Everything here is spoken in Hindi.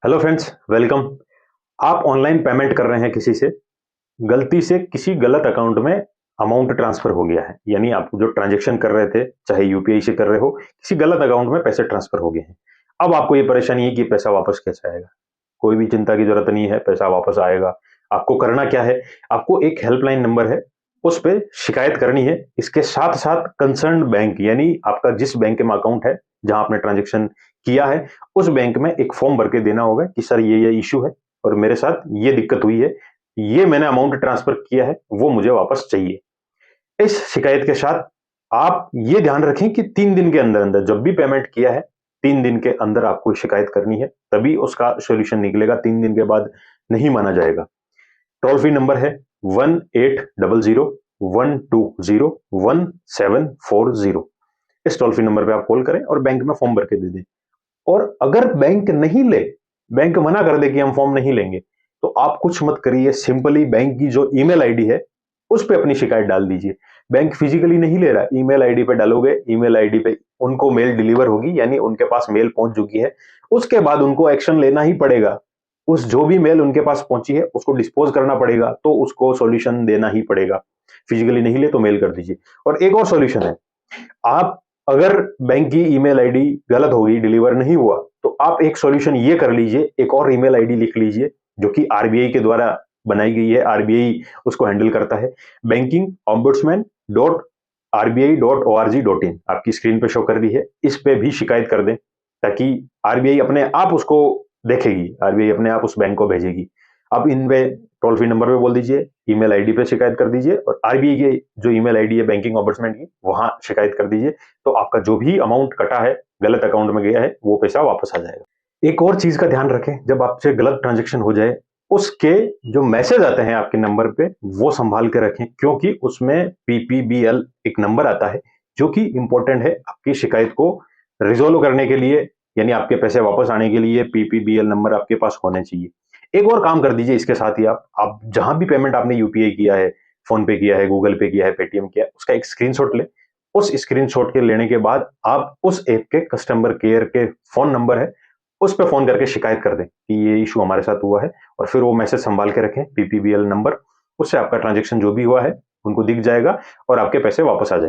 Hello friends, welcome. आप ऑनलाइन पेमेंट कर रहे हैं किसी से, गलती से किसी गलत अकाउंट में अमाउंट ट्रांसफर हो गया है, यानी आप जो ट्रांजैक्शन कर रहे थे, चाहे यूपीआई से कर रहे हो, किसी गलत अकाउंट में पैसे ट्रांसफर हो गए हैं। अब आपको ये परेशानी है कि पैसा वापस कैसे आएगा। कोई भी चिंता की जरूरत नहीं है, पैसा वापस आएगा। आपको करना क्या है, आपको एक हेल्पलाइन नंबर है, उस पे शिकायत करनी है। इसके साथ साथ कंसर्न बैंक, यानी आपका जिस बैंक में अकाउंट है, जहां आपने ट्रांजेक्शन किया है, उस बैंक में एक फॉर्म भर के देना होगा कि सर ये इशू है और मेरे साथ ये दिक्कत हुई है, ये मैंने अमाउंट ट्रांसफर किया है, वो मुझे वापस चाहिए। इस शिकायत के साथ आप ये ध्यान रखें कि 3 दिन के अंदर अंदर, जब भी पेमेंट किया है, 3 दिन के अंदर आपको शिकायत करनी है, तभी उसका सोल्यूशन निकलेगा। 3 दिन के बाद नहीं माना जाएगा। टोल फ्री नंबर है 1800 120 1740। इस टोल फ्री नंबर पे आप कॉल करें और बैंक में फॉर्म भर के दे दें। और अगर बैंक नहीं ले, बैंक मना कर दे कि हम फॉर्म नहीं लेंगे, तो आप कुछ मत करिए। सिंपली बैंक की जो ईमेल आईडी है, उस पे अपनी शिकायत डाल दीजिए। बैंक फिजिकली नहीं ले रहा, ईमेल आईडी पे डालोगे, ईमेल आईडी पे उनको मेल डिलीवर होगी, यानी उनके पास मेल पहुंच चुकी है। उसके बाद उनको एक्शन लेना ही पड़ेगा। उस जो भी मेल उनके पास पहुंची है, उसको डिस्पोज करना पड़ेगा, तो उसको सॉल्यूशन देना ही पड़ेगा। फिजिकली नहीं ले तो मेल कर दीजिए। और एक और सॉल्यूशन है, आप अगर बैंक की ईमेल आईडी गलत होगी, डिलीवर नहीं हुआ, तो आप एक सॉल्यूशन ये कर लीजिए, एक और ईमेल आईडी लिख लीजिए जो कि आरबीआई के द्वारा बनाई गई है। आरबीआई उसको हैंडल करता है, banking.ombudsman.rbi.org.in। आपकी स्क्रीन पे शो कर रही है, इस पे भी शिकायत कर दें, ताकि आरबीआई अपने आप उसको देखेगी, आरबीआई अपने आप उस बैंक को भेजेगी। आप इन पे टोल फ्री नंबर पे बोल दीजिए, ईमेल आईडी पे शिकायत कर दीजिए, और आरबीआई की जो ईमेल आईडी है बैंकिंग ऑम्बुड्समैन की, वहां शिकायत कर दीजिए। तो आपका जो भी अमाउंट कटा है, गलत अकाउंट में गया है, वो पैसा वापस आ जाएगा। एक और चीज का ध्यान रखें, जब आपसे गलत ट्रांजेक्शन हो जाए, उसके जो मैसेज आते हैं आपके नंबर पे, वो संभाल के रखें, क्योंकि उसमें पीपीबीएल एक नंबर आता है जो कि इंपॉर्टेंट है आपकी शिकायत को रिजोल्व करने के लिए, यानी आपके पैसे वापस आने के लिए पीपीबीएल नंबर आपके पास होने चाहिए। एक और काम कर दीजिए इसके साथ ही, आप जहां भी पेमेंट आपने यूपीआई किया है, फोन पे किया है, गूगल पे किया है, पेटीएम किया है, उसका एक स्क्रीनशॉट ले। उस स्क्रीनशॉट के लेने के बाद आप उस ऐप के कस्टमर केयर के फोन नंबर है, उस पर फोन करके शिकायत कर दें कि ये इशू हमारे साथ हुआ है, और फिर वो मैसेज संभाल के रखें, पीपीबीएल नंबर, उससे आपका ट्रांजेक्शन जो भी हुआ है उनको दिख जाएगा और आपके पैसे वापस आ जाएंगे।